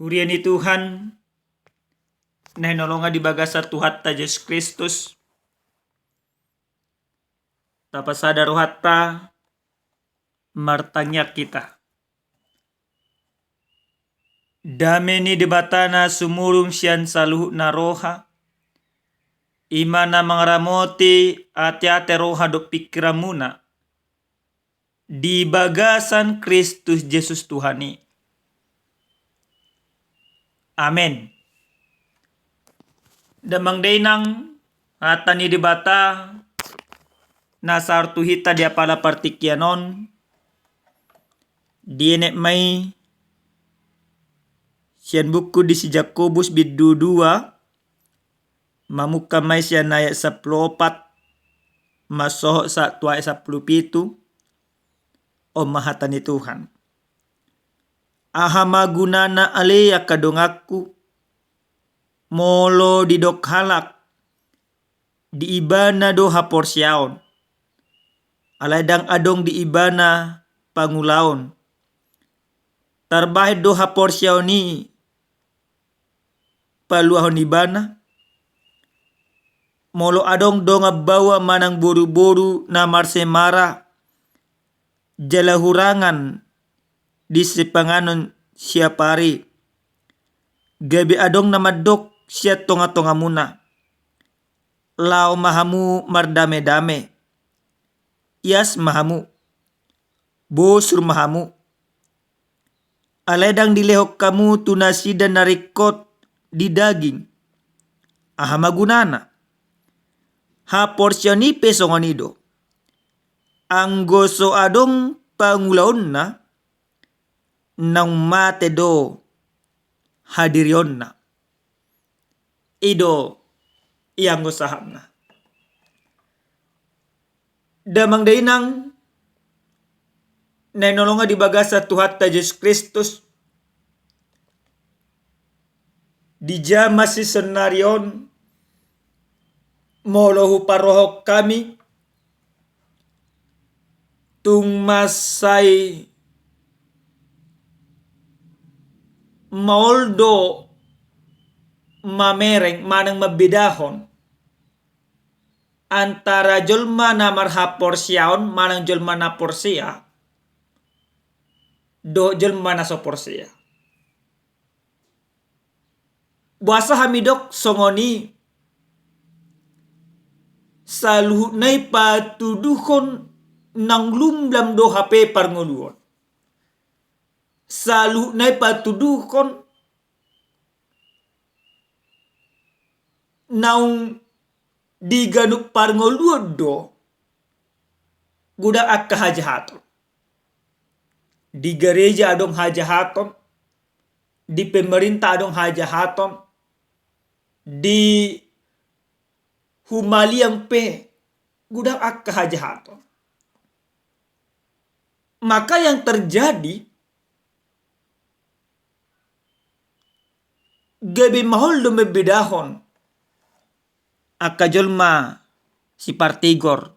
Huriani Tuhan, nahinolonga di bagasar Tuhan ta Yesus Kristus. Tapasada rohatta martanya kita. Dameni debatana sumurung sian saluh na roha. Imana mangramoti ate-ate roha do pikiramuna. Di bagasan Kristus Yesus Tuhani. Amin. Damang dainang atani debata nasartu hita dia pala partikianon dienek mai sian buku di si Jakobus bidu 2 mamuka mai sian ayat 14 masoh sa tua 17 o mahatani Tuhan. Aha magunana ale yakadongaku molo didok halak di ibana do haporsiaon aladang adong di ibana pangulaon tarbahid do haporsiaoni paluahon ibana molo adong donga bawa manang boru-boru na marsemara jalahurangan di sepanganon siapari gabi adong na madok siya tonga-tonga muna lao mahamu mardame-dame ias mahamu bosur mahamu aledang dilehok kamu tunasida narikot di daging aha magunana ha porsioni pesongonido anggoso adong pangulaon na nang mate do hadirion na ido yang saham na damang dainang nanolonga di bagasa Tuhan ta Yesus Kristus di jama si senarion molohu parohok kami tung masai maoldo mamereng manang mabidahon antara jolma na marhaporsiaon manang jolma na porsia do jolma na soporsia buasa hamidok songoni saluh nai patuduhon nang lumlam do HP parngoluon saluh nai patuduhon naung diganuk parngoluon do guda akka hajahaton di gereja adong hajahaton di pemerintah adong hajahaton di humaliang pe guda akka hajahaton maka yang terjadi gabi mahol do mebedahon akka jolma si partigor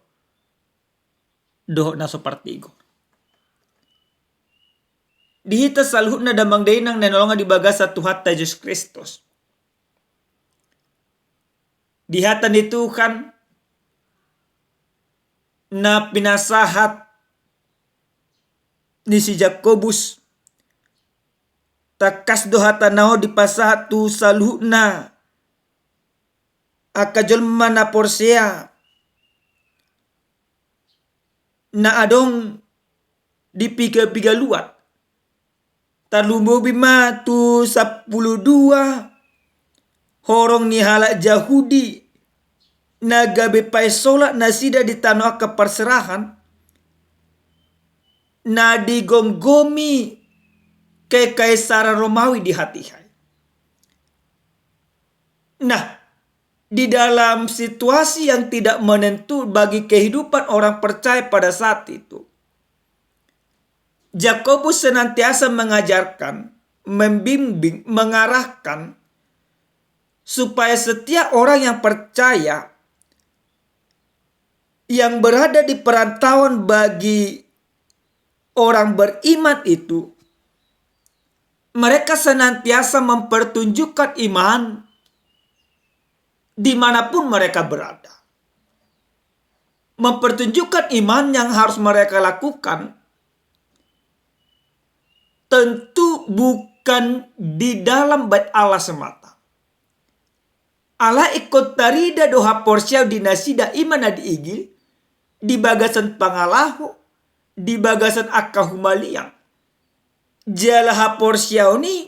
doh na so partigor dihita saluh na damang dainang nanolonga di bagasa Tuhan ta Yesus Kristus dihatan ni Tuhan na pinasahat ni si Jakobus takas do hatanaho di pasahat tu saluh na akajol mana porsia na adong di piga-piga luat talumobi ma tu 12 horong ni halak Yahudi na gabe paisola na sida di tanah keperserahan na digonggomi ke Kaisaran Romawi di hati-hai. Nah, di dalam situasi yang tidak menentu bagi kehidupan orang percaya pada saat itu, Jakobus senantiasa mengajarkan, membimbing, mengarahkan supaya setiap orang yang percaya yang berada di perantauan bagi orang beriman itu Mereka senantiasa mempertunjukkan iman dimanapun mereka berada. Mempertunjukkan iman yang harus mereka lakukan tentu bukan di dalam bait Allah semata. Allah ikut tarida doha porsiau di nasida iman adi igil, di bagasan pangalahu, di bagasan akahumaliang. Jalaha porsiau ni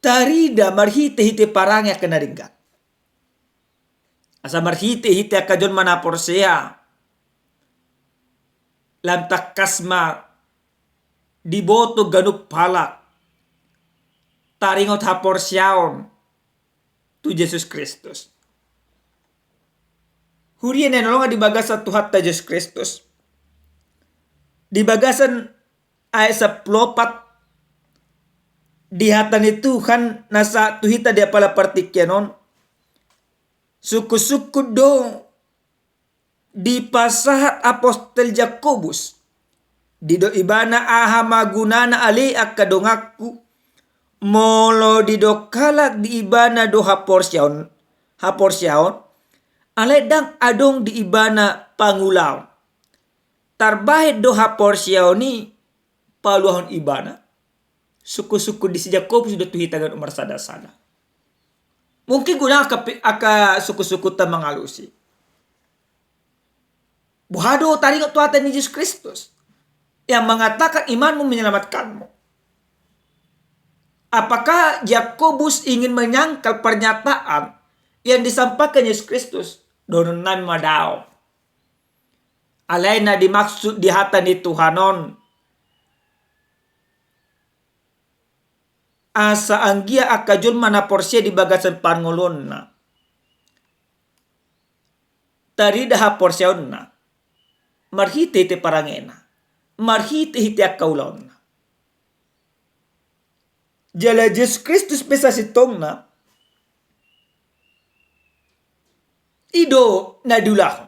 tarida marhite-hite parangya kenaringgat. Asa marhite-hite akajon mana porsea. Lantak kasma diboto ganup palak. Taringot ha porsiaon tu Yesus Kristus. Hurien enolonga di bagasan Tuhan ta Yesus Kristus. Di bagasan ay sa plopat di hatan ni Tuhan nasa tuhita dia pala partikyanon. Suku-suku do di pasahat apostol Jakobus. Di do ibana aha magunana ali akadongakku. Molo di do kalak di ibana do haporsyaon. Aledang adong di ibana pangulaw. Tarbahit do haporsyaon ni paluahon ibana. Suku-suku di si Jakobus sudah tuhitagan umar sada-sada. Mungkin guna aka suku-suku ta mangalusi. Buhado taringot tuatan ni Yesus Kristus yang mengatakan imanmu menyelamatkanmu. Apakah Yakobus ingin menyangkal pernyataan yang disampaikan Yesus Kristus? Dononan madao. Alaina dimaksud di hatan ni Tuhanon. Asa anggia akajun mana porsia di bagasan pangulonna. Tari daha porsiaonna. Marhite te parangena. Marhite hite akaulonna. Jala Yesus Kristus pesa sitongna. Ido nadulah.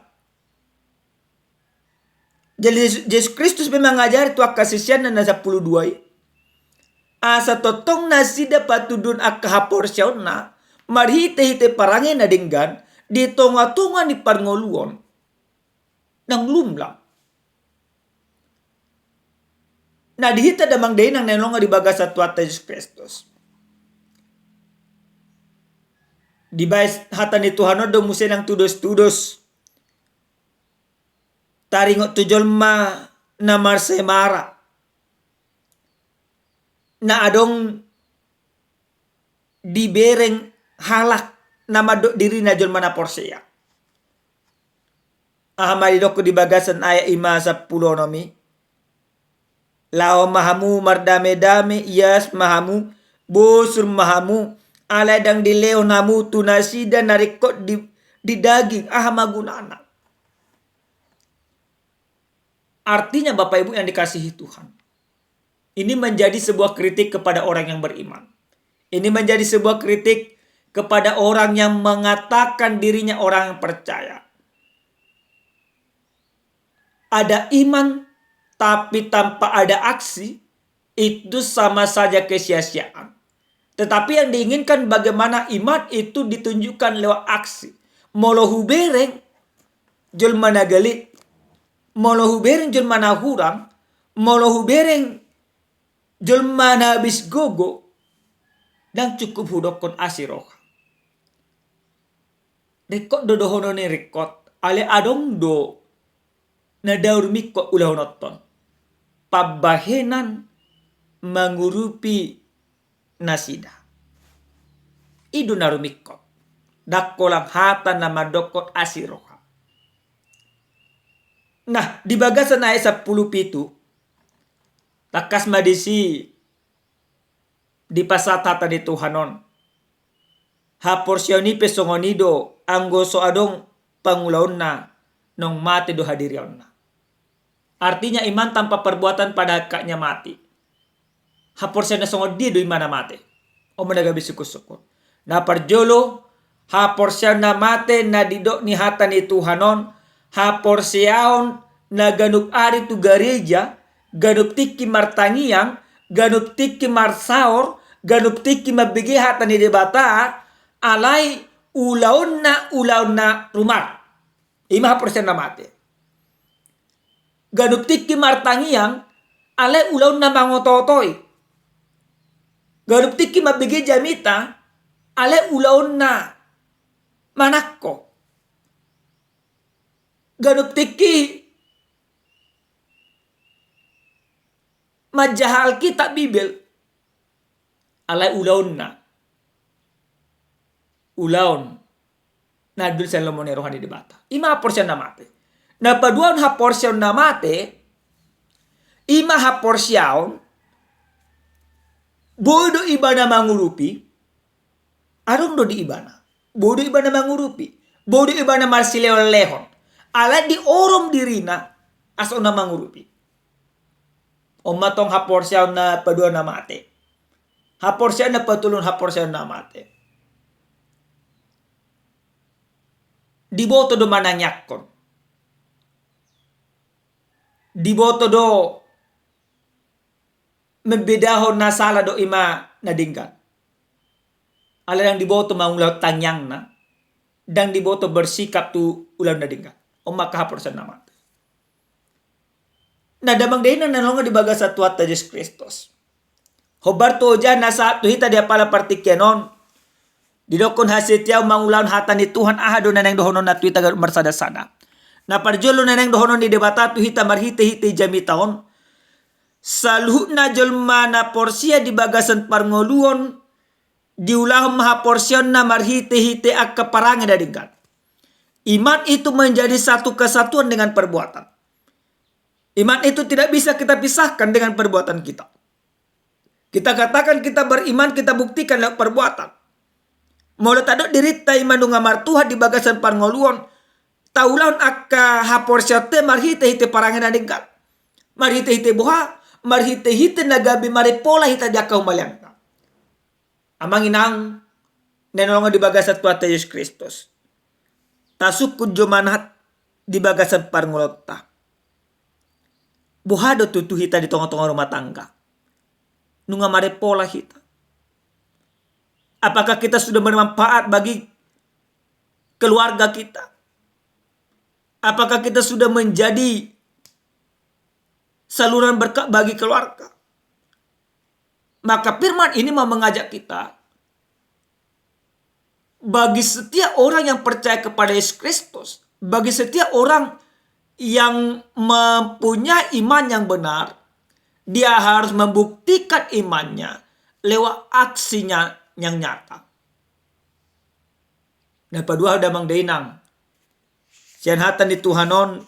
Jala Yesus Kristus memang ngajar tu akasisian na 12. Asa totong nasida patudun akahaporsyauna. Marhite-hite parangin na dinggan. Di tonga-tonga ni parngoluon. Nang lumlang. Na dihita damang day nang nanonga di baga sa tuata Yesus Kristus. Di bayas hatan ni Tuhan do musin ang tudos-tudos. Taringot tujolma na marsemara. Na adong dibereng halak na madok diri na jon mana porsea. Ahamari doko di bagasan aya 5:10 nomi. Lao mahamu mardame-dame iyas mahamu bosur mahamu aladang dileo namu tunasida narikot di daging ahamagunana. Artinya Bapak Ibu yang dikasihi Tuhan. Ini menjadi sebuah kritik kepada orang yang beriman. Ini menjadi sebuah kritik kepada orang yang mengatakan dirinya orang yang percaya. Ada iman tapi tanpa ada aksi, itu sama saja kesia-siaan. Tetapi yang diinginkan bagaimana iman itu ditunjukkan lewat aksi. Molohu bereng jol mana gali, molohu bereng jol mana hurang, molohu bereng jol mana habis gogo, dan cukup hudokon asiroh. Rekod dodohono ni rekod, ale adong do na daur mikot ulah nonton. Pabahenan mengurupi nasida. Idu narumikot. Dakolang hata na madokot asiroha. Nah, di bagasan ayat 10 takas madisi di pasatata ni Tuhanon. Haporsyoni pesongonido anggo so adong pangulaon na nong mati do hadirion na. Artinya iman tanpa perbuatan pada kaknya mati. Haporsya na songod di do imana mati. O managabi sukus-sukur. Na parjolo haporsya na mate na didok ni hata ni Tuhanon. Haporsyaon na ganup ari tu gareja. Ganup tiki martangiang. ganup tiki marsaor, ganup tiki mabigi hatani debata, alai ulauna rumah. 5% na mate. Ganup tiki martangiang, alai ulauna mangototoi. Ganup tiki mabigi jamita, alai ulauna manakko. Ganup tiki majahal kita Bibel, alai ulaun nadul Salomone rohani debata. 5% na mate. Na paduan ha portion na mate, 5 ha portion bodo ibana mangurupi, arong do di ibana. Bodo ibana mangurupi, bodo ibana marsileo lehon. Ala di orom dirina aso na mangurupi. O matong ha portion na paduan na mate. Ha portion na patulon ha portion na mate. Diboto do mananyakkon. Diboto do membedahon na sala do ima nadinggan. Alang diboto maunglaw tanyang na. Dan diboto bersikap tu ulang nadinggan. O makahaporsan na mate. Nadamang din na nanonga di baga sa tuat ta Diyos Kristos. Hobarto dyan nasa tuhita di apala partikyanon. Didokon hasitiaw mangulaon hata ni Tuhan ahado na nang dohonon na tuita marsada-sada. Na parjolo na nang dohonon ni debata tuhita marhite-hite jamitaon. Saluh na jolma na porsia di bagasan parngoluon. Diulahom maha porsion na marhite-hite ak kaparangan dadinggan. Iman itu menjadi satu kesatuan dengan perbuatan. Iman itu tidak bisa kita pisahkan dengan perbuatan kita. Kita katakan kita beriman, kita buktikan lewat perbuatan. Mulai tadok dirita iman ngamar Tuhan di bagasan parngoluon. Taulaun akka haporsyate marhite-hite parangan adingkat. Marhite-hite buha, marhite-hite nagabi maripola hita jaka umalyangka. Amang inang nenolong di bagasan Tuhan Yesus Kristus. Tasuk kujomanat di bagasan parngolota. Buhado tutu hita di tengah-tengah rumah tangga. Nunga maripola hita. Apakah kita sudah bermanfaat bagi keluarga kita? Apakah kita sudah menjadi saluran berkat bagi keluarga? Maka firman ini mau mengajak kita. Bagi setiap orang yang percaya kepada Yesus Kristus. Bagi setiap orang yang mempunyai iman yang benar. Dia harus membuktikan imannya lewat aksinya yang nyata. Nah padua udah mang dainang. Sian hatan di Tuhanon.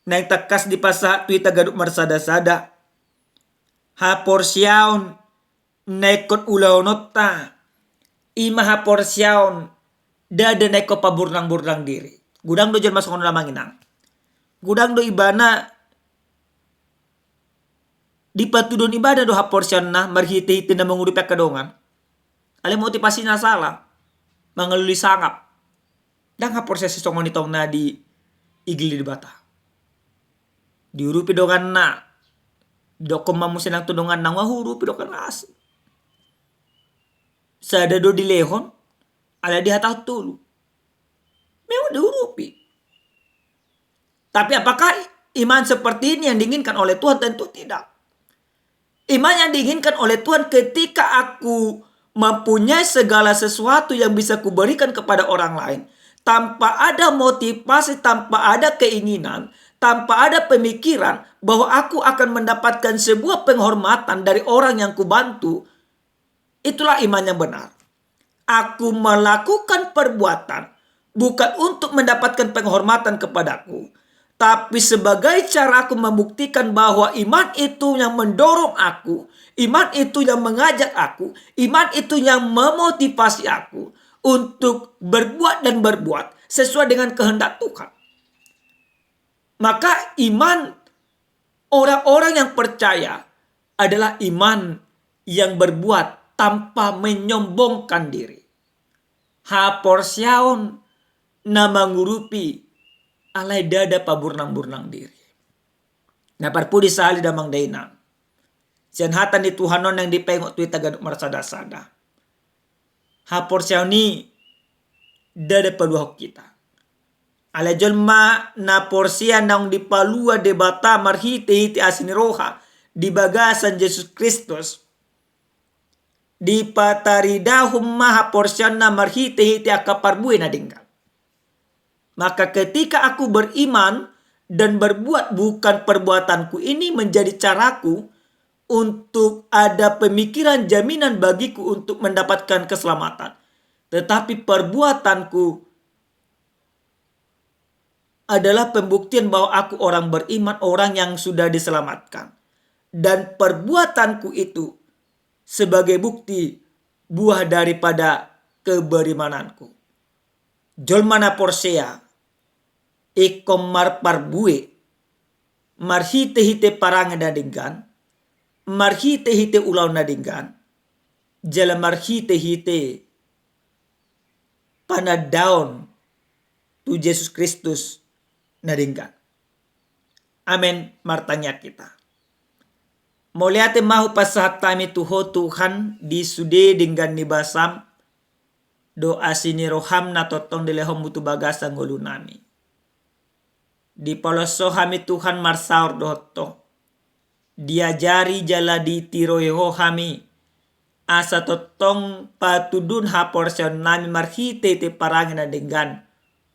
Nang takas di pasa tuita gaduk marsada-sada. Ha porsyaon. Naikot ulaunota. Ima ha porsyaon. Dada naikot paburnang-burnang diri. Gudang do jan masuk na manginang. Gudang do ibana. Di patudon ibadah do ha porsyaon na. Marhiti-hiti na menguripyak kadongan. Alam motivasinya salah. Mengeluli sangap. Dan ha proses songon itong na di igli di bata. Diurupi dongan na. Dokom mamusin ang tudongan na wahurupi dokan na asin. Sada do di lehon. Ala di hatah tulu. Memang diurupi. Tapi apakah iman seperti ini yang diinginkan oleh Tuhan? Tentu tidak. Iman yang diinginkan oleh Tuhan ketika aku mempunyai segala sesuatu yang bisa kuberikan kepada orang lain. Tanpa ada motivasi, tanpa ada keinginan, tanpa ada pemikiran bahwa aku akan mendapatkan sebuah penghormatan dari orang yang kubantu. Itulah iman yang benar. Aku melakukan perbuatan bukan untuk mendapatkan penghormatan kepadaku. Tapi sebagai cara aku membuktikan bahwa iman itu yang mendorong aku. Iman itu yang mengajak aku. Iman itu yang memotivasi aku. Untuk berbuat dan berbuat sesuai dengan kehendak Tuhan. Maka iman orang-orang yang percaya adalah iman yang berbuat tanpa menyombongkan diri. Ha porsyaon na mangurupi alai dada paburnang-burnang diri. Na parpudi sali damang dainang. Sian hatan di Tuhanon yang dipengok tu itagaduk marsada-sada. Hapor siauni dada paluah kita. Ale jolma na porsia naung dipalua debata marhite asini roha di bagasan Yesus Kristus. Di pataridahum maha porsiana marhite akaparbue na dinggal. Maka ketika aku beriman dan berbuat bukan perbuatanku, ini menjadi caraku untuk ada pemikiran jaminan bagiku untuk mendapatkan keselamatan. Tetapi perbuatanku adalah pembuktian bahwa aku orang beriman, orang yang sudah diselamatkan. Dan perbuatanku itu sebagai bukti buah daripada keberimananku. Jolmana porsea ikom marparbue marhite-hite parang nadinggan, marhite-hite ulau nadinggan, jala marhite-hite panadaon tu Yesus Kristus nadinggan. Amen, martanya kita. Moliate mahu pasahat kami tuho Tuhan di sude dinggan ni basam doa sini roham na totong dilehom butu bagasa ngolu nami. Di poloso hami Tuhan marsaur doto. Diajari jala di tiroyo hami. Asa totong patudun ha porsion nami marhite te parangin na denggan.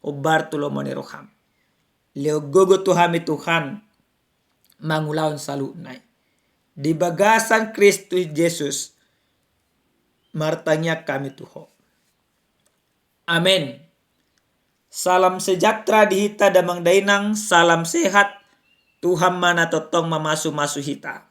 Obar tulomoni roham. Leo gogo tu hami Tuhan. Mangulaon salunay. Di bagasan Kristus Yesus. Martanya kami tuho. Amin. Salam sejahtera di hita damang dainang, salam sehat, Tuhan mana totong mamasu-masu hita.